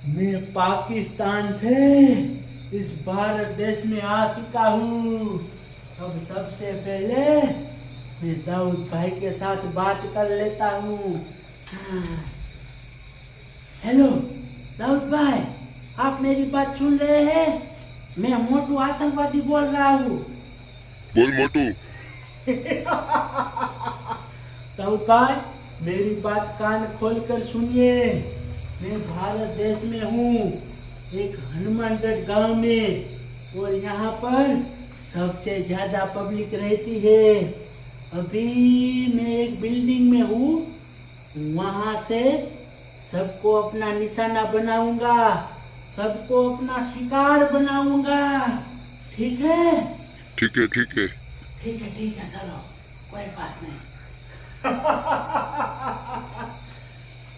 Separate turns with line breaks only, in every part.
मैं पाकिस्तान से इस भारत देश में आ चुका हूँ। अब सबसे पहले मैं दाऊद भाई के साथ बात कर लेता हूँ। हेलो दाऊद भाई, आप मेरी बात सुन रहे हैं? मैं मोटू आतंकवादी बोल रहा हूँ।
बोल मोटू।
दाऊद भाई, मेरी बात कान खोलकर सुनिए। मैं भारत देश में हूँ, एक हनुमानगढ़ गांव में, और यहाँ पर सबसे ज्यादा पब्लिक रहती है। अभी मैं एक बिल्डिंग में हूँ, वहां से सबको अपना निशाना बनाऊंगा, सबको अपना शिकार बनाऊंगा। ठीक है?
ठीक है ठीक है।
ठीक है ठीक है, चलो कोई बात नहीं।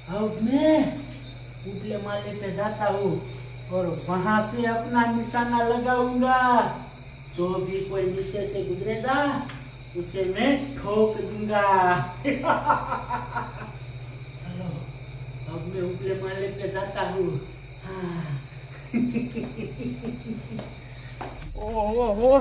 अब मैं ऊपले माले पे जाता हूँ और वहां से अपना निशाना लगाऊंगा। जो भी कोई नीचे से गुजरेगा उसे मैं ठोक दूंगा। चलो अब मैं ऊपले माले पे जाता हूँ। हाँ।
ओहो,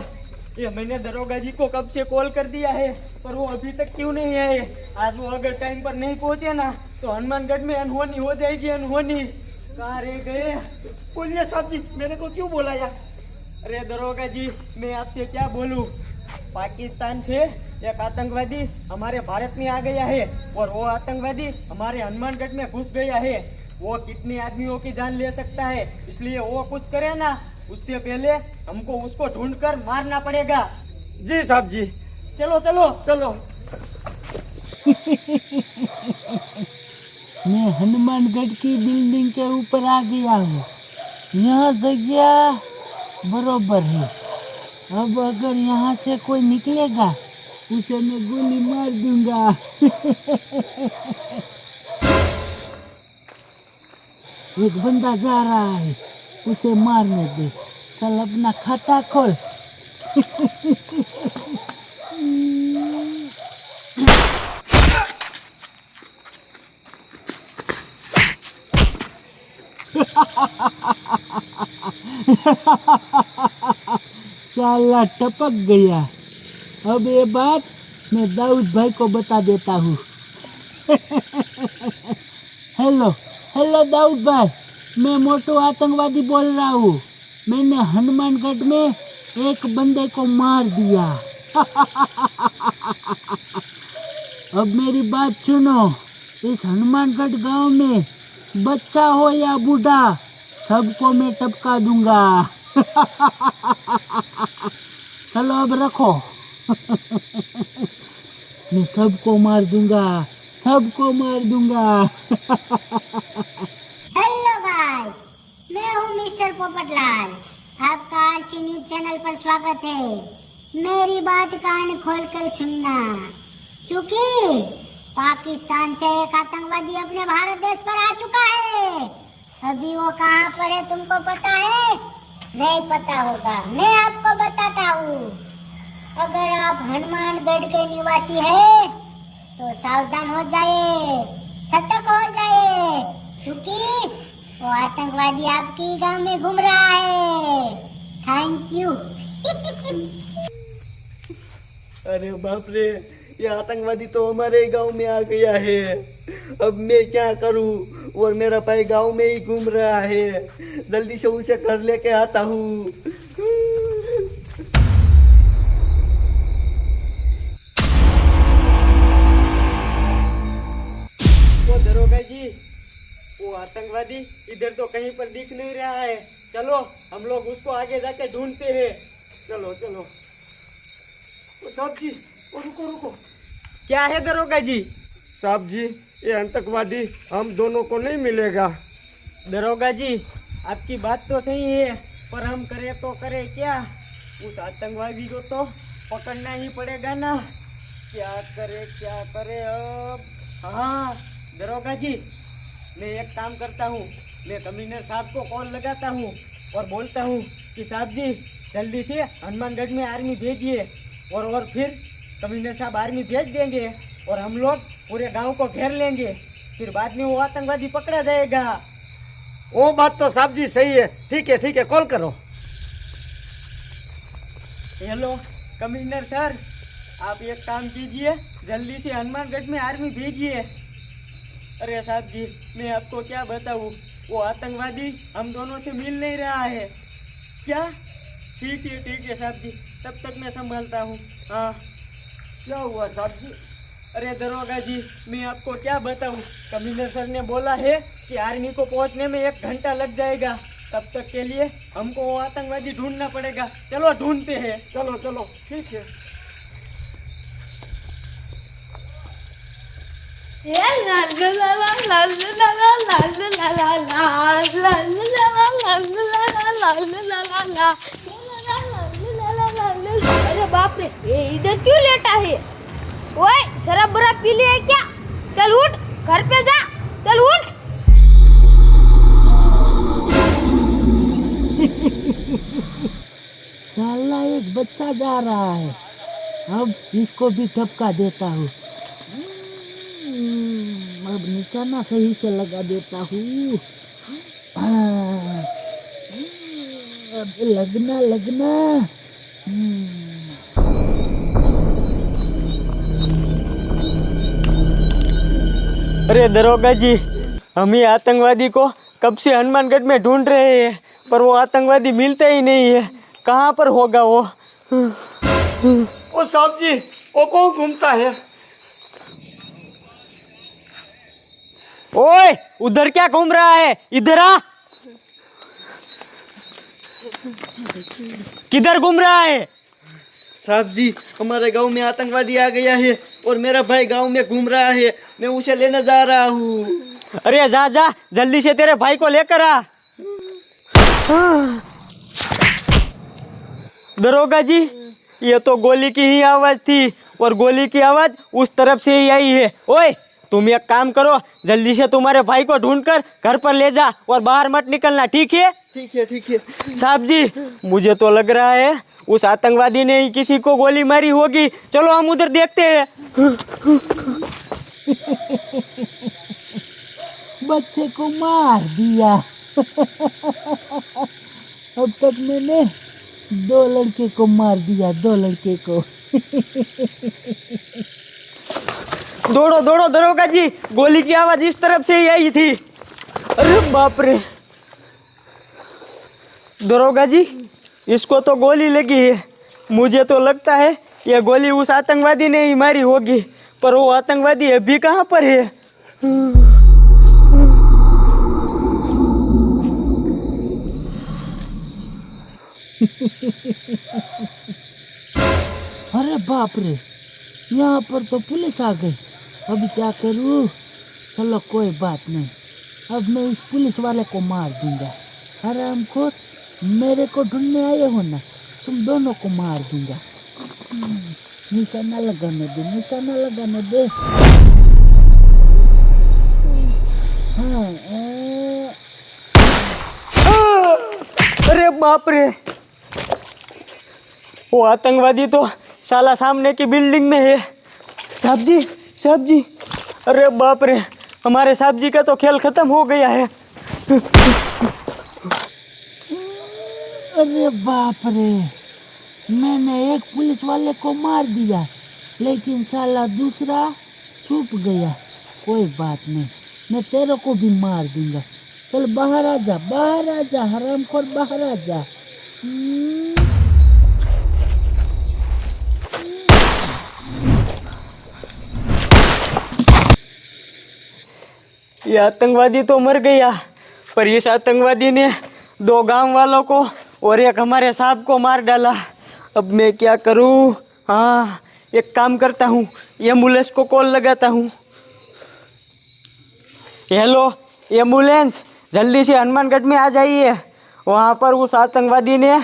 ये मैंने दरोगा जी को कब से कॉल कर दिया है, पर वो अभी तक क्यों नहीं आए। आज वो अगर टाइम पर नहीं पहुंचे ना तो हनुमानगढ़ में अनहोनी हो जाएगी, अनहोनी। कहाँ रह गए? बोलिए साहब जी, मेरे को क्यों बुलाया? अरे दरोगा जी, मैं आपसे क्या बोलूं, पाकिस्तान से एक आतंकवादी हमारे भारत में आ गया है, और वो आतंकवादी हमारे हनुमानगढ़ में घुस गया है। वो कितने आदमियों की जान ले सकता है, इसलिए वो कुछ करे ना उससे पहले हमको उसको ढूंढकर मारना पड़ेगा। जी साहब जी, चलो चलो चलो।
मैं हनुमानगढ़ की बिल्डिंग के ऊपर आ गया हूँ। यह जगह बरोबर है। अब अगर यहाँ से कोई निकलेगा उसे मैं गोली मार दूंगा। एक बंदा जा रहा है, उसे मारने दे। चल अपना खाता खोल। साला टपक गया। अब ये बात मैं दाऊद भाई को बता देता हूँ। हेलो हेलो दाऊद भाई, मैं मोटू आतंकवादी बोल रहा हूँ। मैंने हनुमानगढ़ में एक बंदे को मार दिया। अब मेरी बात सुनो। इस हनुमानगढ़ गांव में बच्चा हो या बूढ़ा, सबको मैं टपका दूंगा। चलो अब रखो। मैं सबको मार दूंगा, सबको मार दूंगा।
हेलो गाइस, मैं हूँ मिस्टर पोपटलाल। आपका आरसी न्यूज चैनल पर स्वागत है। मेरी बात कान खोलकर सुनना, क्योंकि पाकिस्तान से एक आतंकवादी अपने भारत देश पर आ चुका है। अभी वो कहाँ पर है तुमको पता है? नहीं पता होगा, मैं आपको बताता हूँ। अगर आप हनुमानगढ़ के निवासी हैं तो सावधान हो जाए, सतर्क हो जाए, क्योंकि वो आतंकवादी आपकी गांव में घूम रहा है। Thank you.
अरे बाप रे, ये आतंकवादी तो हमारे गांव में आ गया है। अब मैं क्या करूं, और मेरा भाई गांव में ही घूम रहा है। जल्दी से उसे घर लेके आता हूँ। वो दरोगा जी, वो आतंकवादी इधर तो कहीं पर दिख नहीं रहा है। चलो हम लोग उसको आगे जाके ढूंढते हैं। चलो चलो। ओ साहब जी, ओ रुको रुको। क्या है दरोगा जी?
साहब जी, ये आतंकवादी हम दोनों को नहीं मिलेगा।
दरोगा जी, आपकी बात तो सही है, पर हम करे तो करे क्या? उस आतंकवादी को तो पकड़ना ही पड़ेगा ना। क्या करे अब? हाँ दरोगा जी, मैं एक काम करता हूँ, मैं कमिश्नर साहब को कॉल लगाता हूँ और बोलता हूँ कि साहब जी जल्दी से हनुमानगढ़ में आर्मी भेजिए, और फिर कमिश्नर साहब आर्मी भेज देंगे और हम लोग पूरे गांव को घेर लेंगे, फिर बाद में वो आतंकवादी पकड़ा जाएगा।
वो बात तो साहब जी सही है। ठीक है, कॉल करो।
हेलो कमिश्नर सर, आप एक काम कीजिए, जल्दी से हनुमानगढ़ में आर्मी भेजिए। अरे साहब जी, मैं आपको क्या बताऊँ, वो आतंकवादी हम दोनों से मिल नहीं रहा है। क्या? ठीक है साहब जी, तब तक मैं संभालता हूँ। हाँ।
क्या हुआ साहब जी?
अरे दरोगा जी, मैं आपको क्या बताऊँ, कमिश्नर सर ने बोला है कि आर्मी को पहुँचने में 1 घंटा लग जाएगा। तब तक के लिए हमको वो आतंकवादी ढूंढना पड़ेगा। चलो ढूंढते हैं।
चलो ठीक है।
अरे बाप रे, ये इधर क्यों लेटा है? ओए, शराब बराब पी लिया है क्या? चल उठ, घर पे जा, चल उठ।
साला एक बच्चा जा रहा है, अब इसको भी ठपका देता हूँ। अब निशाना सही से लगा देता हूँ। अब लगना।
अरे दरोगा जी, हम ही आतंकवादी को कब से हनुमानगढ़ में ढूंढ रहे हैं, पर वो आतंकवादी मिलता ही नहीं है। कहाँ पर होगा वो?
ओ साहब जी, वो कौन घूमता है?
ओए, उधर क्या घूम रहा है? इधर आ। किधर घूम रहा है?
साहब जी, हमारे गांव में आतंकवादी आ गया है और मेरा भाई गांव में घूम रहा है, मैं उसे लेने जा रहा हूँ।
अरे जा जल्दी से तेरे भाई को लेकर आ। दरोगा जी, ये तो गोली की ही आवाज थी और गोली की आवाज उस तरफ से ही आई है। ओए, तुम एक काम करो, जल्दी से तुम्हारे भाई को ढूंढकर घर पर ले जा और बाहर मत निकलना, ठीक है?
ठीक है।
साहब जी, मुझे तो लग रहा है उस आतंकवादी ने ही किसी को गोली मारी होगी। चलो हम उधर देखते हैं।
बच्चे को मार दिया। अब तक मैंने 2 लड़के को मार दिया, 2 लड़के को।
दौड़ो दरोगा जी, गोली की आवाज इस तरफ से ही आई थी। अरे बाप रे, दरोगा जी, इसको तो गोली लगी है। मुझे तो लगता है यह गोली उस आतंकवादी ने ही मारी होगी, पर वो आतंकवादी अभी कहाँ पर है?
अरे बाप रे, यहाँ पर तो पुलिस आ गई। अभी क्या करूँ? चलो कोई बात नहीं, अब मैं इस पुलिस वाले को मार दूंगा। हरामखोर, मेरे को ढूंढने आए हो ना, तुम दोनों को मार दूंगा। निशाना लगाने दे। हाँ,
अरे बाप रे, वो आतंकवादी तो साला सामने की बिल्डिंग में है। साहब जी, अरे बाप रे, हमारे साहब जी का तो खेल खत्म हो गया है।
अरे बाप रे, मैंने एक पुलिस वाले को मार दिया, लेकिन साला दूसरा छुप गया। कोई बात नहीं, मैं तेरे को भी मार दूंगा। चल बाहर आ जा, हरामखोर, बाहर आ जा।
ये आतंकवादी तो मर गया, पर इस आतंकवादी ने 2 गांव वालों को और एक हमारे साहब को मार डाला। अब मैं क्या करूं? हाँ, एक काम करता हूँ, एम्बुलेंस को कॉल लगाता हूँ। हेलो एम्बुलेंस, जल्दी से हनुमानगढ़ में आ जाइए। वहाँ पर उस आतंकवादी ने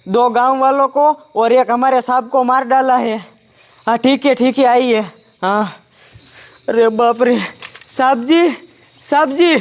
2 गांव वालों को और एक हमारे साहब को मार डाला है। हाँ ठीक है, आइए। हाँ, अरे बाप रे, साहब जी,